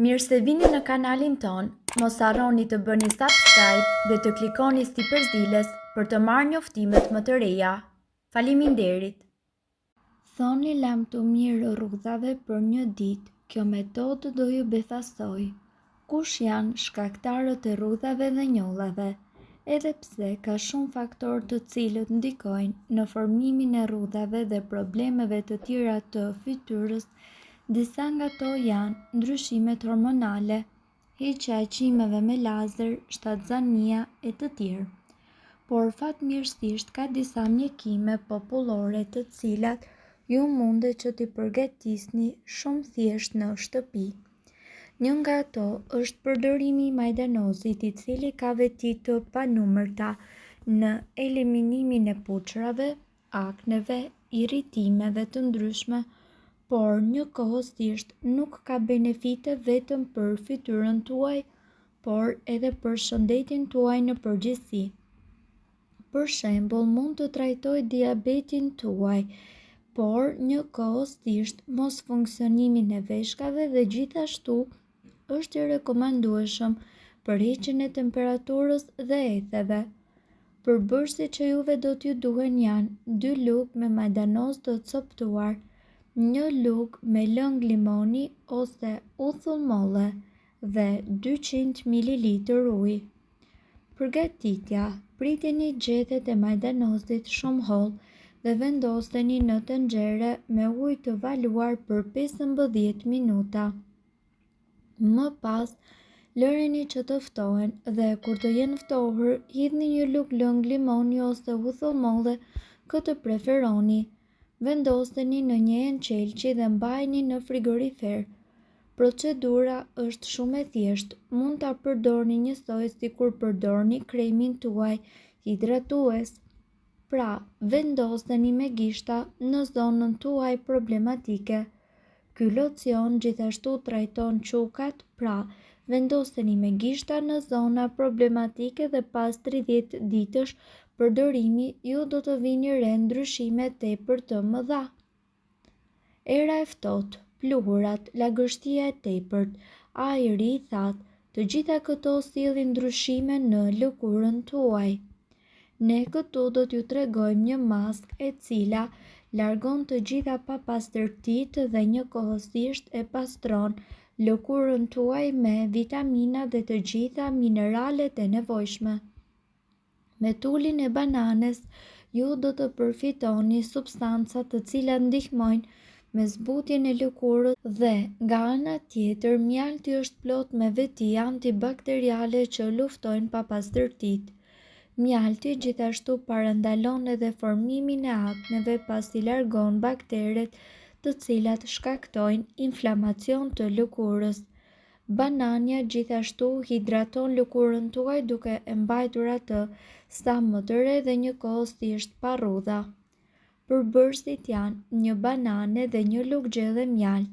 Mirë se vini në kanalin ton, mos harroni të bëni subscribe dhe të klikoni si përzieles për të marrë njoftimet më të reja. Faleminderit! Thoni lam të mirë rrudhave për një ditë, kjo metodë do ju befasoj. Kush janë shkaktarët e rrudhave dhe njollave? Edhe pse ka shumë faktorë të cilët ndikojnë në formimin e rrudhave dhe problemeve të tjera të fytyrës, disa nga to janë ndryshimet hormonale, heqja e çimeve me lazer, shtatzania e të tjerë. Por fatmirësisht ka disa mjekime popullore të cilat ju mundet që t'i përgatisni shumë thjesht në shtëpi. Një nga ato është përdorimi i majdanozit, i cili ka veti të panumërta në eliminimin e puçrave, akneve, irritimeve të ndryshme, por njëkohësisht nuk ka benefite vetëm për fytyrën tuaj, por edhe për shëndetin tuaj në përgjithësi. Për shembull, mund të trajtojë diabetin tuaj, por njëkohësisht mos funksionimin e veshkave dhe gjithashtu është i rekomandueshëm për heqjen e temperaturës dhe etheve. Përbërësit që juve do t'ju duhen janë 2 lugë me majdanoz të coptuar, 1 lugë me lëng limoni ose uthull molle dhe 200 ml ujë. Përgatitja: priteni gjethet e majdanozit shumë hollë dhe vendoseni në tenxhere me ujë të valuar për 15 minuta. Më pas, lëreni që të ftohen dhe kur të jenë ftohur, hidhni 1 lugë lëng limoni ose uthull molle këtë preferoni. Vendoseni në një ençelçi dhe mbajini në frigorifer. Procedura është shumë e thjeshtë, mund ta përdorni njësoj si kur përdorni kremin tuaj hidratues. Pra, vendoseni me gishta në zonën tuaj problematike. Ky locion gjithashtu trajton çukat, pra vendoseni me gishta në zona problematike dhe pas 30 ditësh përdorimi ju do të vini re ndryshime tepër të mëdha. Era e ftohtë, pluhurat, lagështia e tepërt, ajri i thatë, të gjitha këto sillin ndryshime në lëkurën tuaj. Ne këtu do t'ju tregojmë një maskë e cila largon të gjitha papastërtitë dhe njëkohësisht e pastron lëkurën tuaj me vitamina dhe të gjitha mineralet e nevojshme. Me tulin e bananes, ju do të përfitoni substanca të cilat ndihmojnë me zbutjen e lëkurës dhe, nga ana tjetër, mjalti është plot me veti antibakteriale që luftojnë papastërtitë. Mjalti gjithashtu parandalon edhe formimin e akneve pasi largon bakteret të cilat shkaktojnë inflamacion të lëkurës. Banania gjithashtu hidraton lëkurën tuaj duke e mbajtur atë sa më të re dhe njëkohësisht pa rrudha. Përbërësit janë 1 banane dhe 1 lugë gjelle mjalt.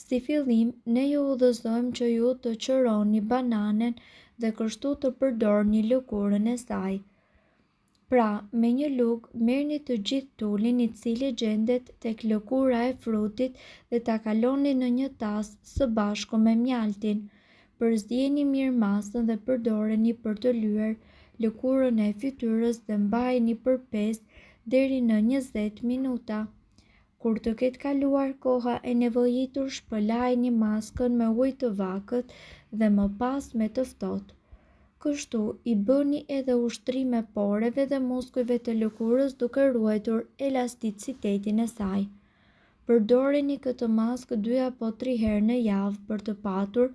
Si fillim, ne ju udhëzojmë që ju të qëroni bananen dhe kështu të përdorni lëkurën e saj. Pra, me 1 lugë merrni të gjithë tulin i cili gjendet tek lëkura e frutit dhe ta kaloni në një tasë së bashku me mjaltin. Përzieni mirë masën dhe përdoreni për të lyer lëkurën e fytyrës dhe mbajini për 5 deri në 20 minuta. Kur të ketë kaluar koha e nevojitur, shpëlajini maskën me ujë të vakët dhe më pas me të ftohtë. Kështu i bëni edhe ushtrime poreve dhe muskujve të lëkurës duke ruajtur elasticitetin e saj. Përdoreni këtë maskë 2 apo 3 herë në javë për të patur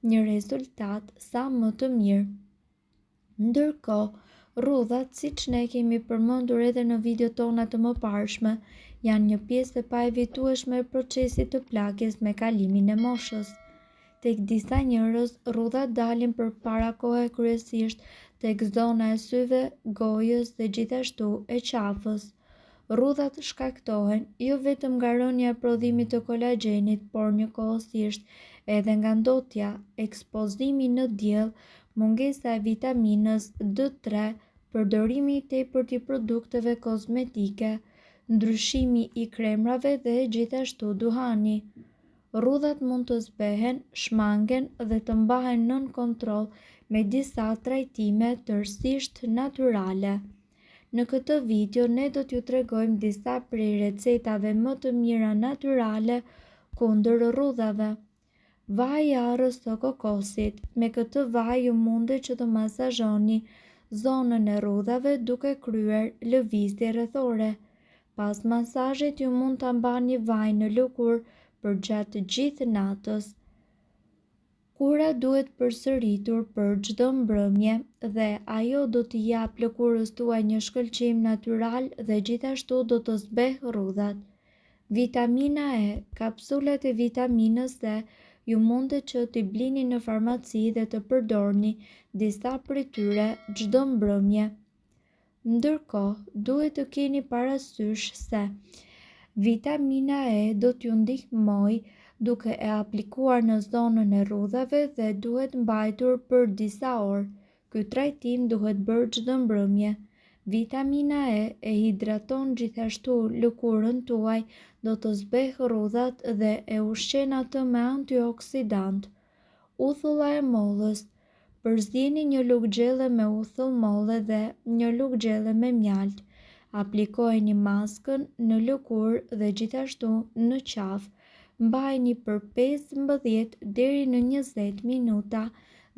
një rezultat sa më të mirë. Ndërkohë, rrudhat, siç ne kemi përmendur edhe në videot tona të mëparshme, janë një pjesë e paevitueshme e procesit të plagjes me kalimin e moshës. Tek disa njerëz, rrudhat dalin përpara kohe kryesisht tek zona e syve, gojës dhe gjithashtu e qafës. Rrudhat shkaktohen jo vetëm nga rënja e prodhimit të kolagjenit, por njëkohësisht edhe nga ndotja, ekspozimi në diell, mungesa e vitaminës D3, përdorimi i tepërt i produkteve kozmetike, ndryshimi i kremrave dhe gjithashtu duhani. Rrudhat mund të zbehen, shmangen dhe të mbahen nën kontroll me disa trajtime tërësisht natyrale. Në këtë video ne do t'ju tregojmë disa prej recetave më të mira natyrale kundër rrudhave. Vaj i arrës së kokosit. Me këtë vaj ju mundet që të masazhoni zonën e rrudhave duke kryer lëvizje rrethore. Pas masazhit ju mund ta mbani vajin në lëkurë për gjatë gjithë natës. Kura duhet përsëritur për çdo mbrëmje dhe ajo do t'i jap lëkurës tuaj një shkëlqim natyral dhe gjithashtu do të zbeh rrudhat. Vitamina E. Kapsulat e vitaminës E ju mundet që t'i blini në farmaci dhe të përdorni disa prej tyre çdo mbrëmje. Ndërkohë, duhet të keni parasysh se vitamina E do t'ju ndihmojë duke e aplikuar në zonën e rrudhave dhe duhet mbajtur për disa orë. Ky trajtim duhet bërë çdo mbrëmje. Vitamina E hidraton gjithashtu lëkurën tuaj, do të zbeh rrudhat dhe e ushqen atë me antioksidant. Uthulla e mollës. Përzieni një lugë gjelle me uthull molle dhe një lugë gjelle me mjalt. Aplikojeni maskën në lëkurë dhe gjithashtu në qafë. Mbajini për 15 deri në 20 minuta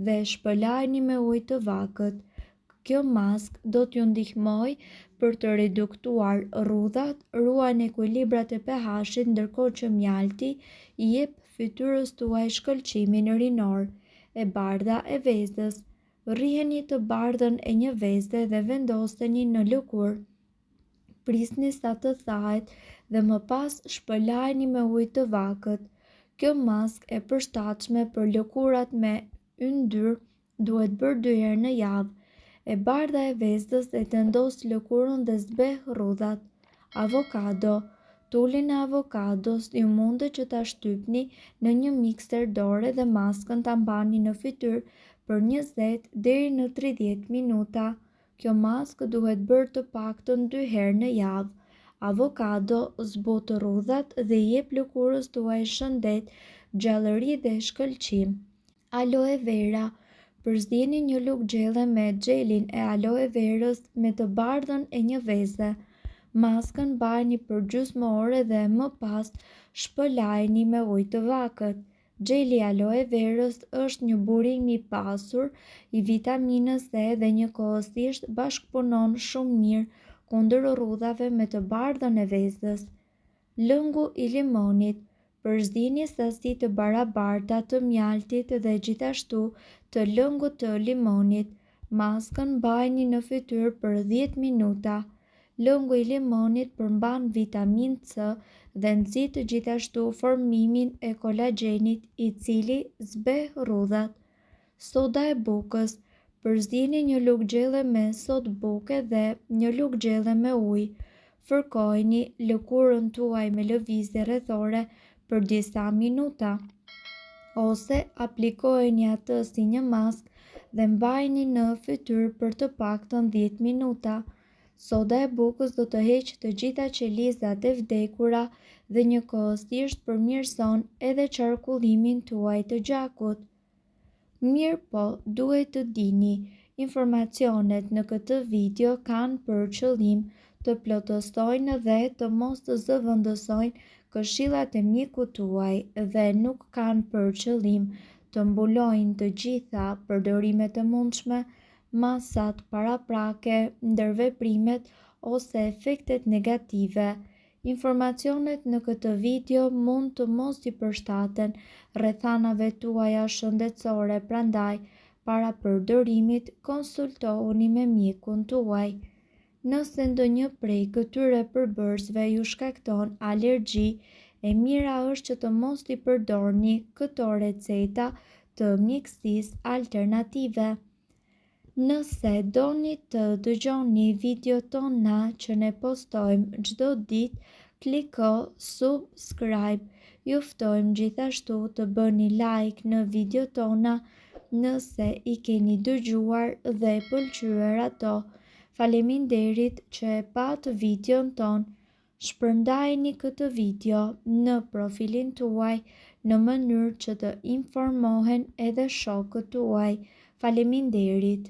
dhe shpëlajini me ujë të vakët. Kjo maskë do t'ju ndihmojë për të reduktuar rrudhat, ruajnë ekuilibrat e pH-it ndërkohë që mjalti i jep fytyrës tuaj shkëlqimin rinor. E bardha e vezës. Rriheni të bardhën e një vezë dhe vendoseni në lëkurë. Prisni sa të thahet dhe më pas shpëlajini me ujë të vakët. Kjo maskë e përshtatshme për lëkurat me yndyr duhet bërë 2 herë në javë. E bardha e vezës e tendos lëkurën dhe zbeh rrudhat. Avokado. Tulin e avokados ju mundet që ta shtypni në një mikser dore dhe maskën ta mbani në fytyrë për 20 deri në 30 minuta. Kjo maskë duhet bërë të paktën 2 herë në javë. Avokado zbut rrudhat dhe i jep lëkurës tuaj shëndet, gjallëri dhe shkëlqim. Aloe vera. Përzieni një lugë gjelle me xhelin e aloe verës me të bardhën e një veze. Maskën mbajini për gjysmë ore dhe më pas shpëlajini me ujë të vakët. Xheli i aloe verës është një burim i pasur i vitaminës E dhe njëkohësisht bashkëpunon shumë mirë kundër rrudhave me të bardhën e vezës. Lëngu i limonit. Përzini sasi të barabarta të mjaltit dhe gjithashtu të lëngut të limonit. Maskën mbajini në fytyrë për 10 minuta. Lëngu i limonit përmban vitaminë C dhe nxit gjithashtu formimin e kolagjenit i cili zbeh rrudhat. Soda e bukës. Përzini një lugë gjelle me sodë buke dhe një lugë gjelle me ujë. Fërkojini lëkurën tuaj me lëvizje rrethore për disa minuta, ose aplikojeni atë si një maskë dhe mbajini në fytyrë për të paktën 10 minuta. Soda e bukës do të heqë të gjitha qelizat e vdekura dhe njëkohësisht përmirëson edhe qarkullimin tuaj të gjakut. Mirë po, duhet të dini, informacionet në këtë video kanë për qëllim të plotësojnë dhe të mos të zëvendësojnë këshillat e mjekut tuaj dhe nuk kanë për qëllim të mbulojnë të gjitha përdorimet e mundshme, masat paraprake, ndërveprimet ose efektet negative. Informacionet në këtë video mund të mos i përshtaten rrethanave tuaja shëndetësore, prandaj para përdorimit konsultohuni me mjekun tuaj. Nëse ndonjë prej këtyre përbërësve ju shkakton alergji, e mira është që të mos t'i përdorni këto receta të mjekësisë alternative. Nëse doni të dëgjoni videot tona që ne postojmë çdo ditë, kliko subscribe. Ju ftojmë gjithashtu të bëni like në videot tona nëse i keni dëgjuar dhe pëlqyer ato. Faleminderit që e pat videon ton. Shpërndajeni këtë video në profilin tuaj në mënyrë që të informohen edhe shokët tuaj. Faleminderit!